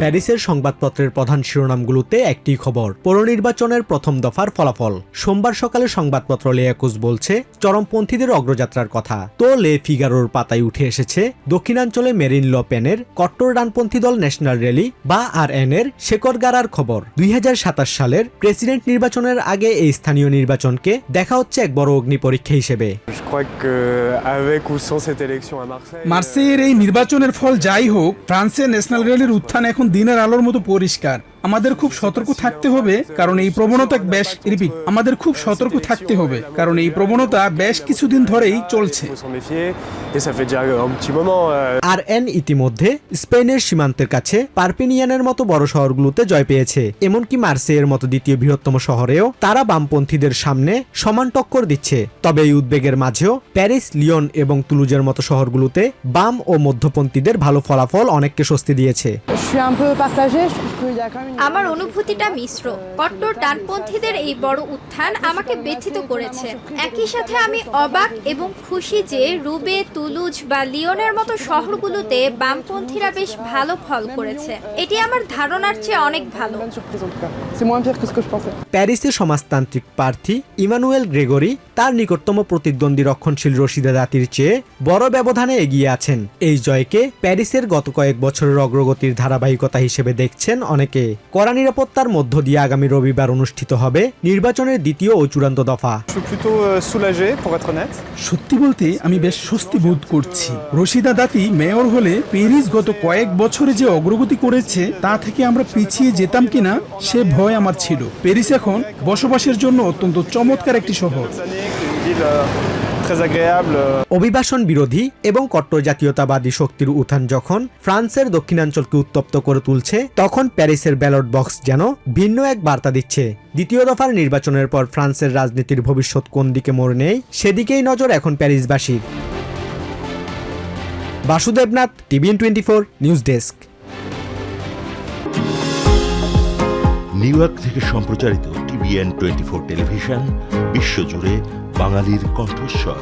প্যারিসের সংবাদপত্রের প্রধান শিরোনামগুলোতে একটি খবর, পৌর নির্বাচনের প্রথম দফার ফলাফল। সোমবার সকালে সংবাদপত্র লে একুশ বলছে চরমপন্থীদের অগ্রযাত্রার কথা। তো লে ফিগারোর পাতায় উঠে এসেছে দক্ষিণাঞ্চলে মেরিন ল পেনের কট্টর ডানপন্থী দল ন্যাশনাল র্যালি বা RN এর শেকড় গাড়ার খবর। 2027 সালের প্রেসিডেন্ট নির্বাচনের আগে এই স্থানীয় নির্বাচনকে দেখা হচ্ছে এক বড় অগ্নি পরীক্ষা হিসেবে। মার্সেইয়ের এই নির্বাচনের ফল যাই হোক, ফ্রান্সের ন্যাশনাল র্যালির উত্থান এখন দিনের আলোর মতো পরিষ্কার। আমাদের খুব সতর্ক থাকতে হবে, কারণ এই প্রবণতা বেশ কিছুদিন ধরেই চলছে। RN ইতিমধ্যে স্পেনের সীমান্তের কাছে পারপিনিয়ানের মতো বড় শহরগুলোতে জয় পেয়েছে। এমনকি মার্সেইয়ের মতো দ্বিতীয় বৃহত্তম শহরেও তারা বামপন্থীদের সামনে সমান টক্কর দিচ্ছে। তবে এই উদ্বেগের মাঝেও প্যারিস, লিওন এবং তুলুজের মতো শহরগুলোতে বাম ও মধ্যপন্থীদের ভালো ফলাফল অনেককে স্বস্তি দিয়েছে। আমার অনুভূতিটা মিশ্র। কট্টর ডানপন্থীদের এই বড় উত্থান আমাকে ব্যথিত করেছে। একই সাথে আমি অবাক এবং খুশি যে রুবে, তুলুজ বা লিওনের মতো শহরগুলোতে বামপন্থীরা বেশ ভালো ফল করেছে। এটি আমার ধারণার চেয়ে অনেক ভালো। প্যারিসে সমাজতান্ত্রিক প্রার্থী ইমানুয়েল গ্রেগরি তার নিকটতম প্রতিদ্বন্দ্বী রক্ষণশীল রশিদা দাতির চেয়ে বড় ব্যবধানে এগিয়ে আছেন। এই জয়কে প্যারিসের গত কয়েক বছরের অগ্রগতির ধারাবাহিকতা হিসেবে দেখছেন অনেকে। কড়া নিরাপত্তার মধ্য দিয়ে আগামী রবিবার অনুষ্ঠিত হবে নির্বাচনের দ্বিতীয় ও চূড়ান্ত দফা। সত্যি বলতে আমি বেশ স্বস্তি বোধ করছি। রশিদা দাতি মেয়র হলে প্যারিস গত কয়েক বছরে যে অগ্রগতি করেছে তা থেকে আমরা পিছিয়ে যেতাম কিনা সে ভয় আমার ছিল। প্যারিস এখন বসবাসের জন্য অত্যন্ত চমৎকার একটি শহর। অভিবাসন বিরোধী এবং কট্টর জাতীয়তাবাদী শক্তির উত্থান যখন ফ্রান্সের দক্ষিণাঞ্চলকে উত্তপ্ত করে তুলছে, তখন প্যারিসের ব্যালট বক্স যেন ভিন্ন এক বার্তা দিচ্ছে। দ্বিতীয় দফার নির্বাচনের পর ফ্রান্সের রাজনীতির ভবিষ্যৎ কোন দিকে মোড় নেয়, সেদিকেই নজর এখন প্যারিসবাসীর। Basudebnath, TVN 24 news desk. New York থেকে সম্প্রচারিত TVN 24 টেলিভিশন বিশ্বজুড়ে বাঙালির কণ্ঠস্বর।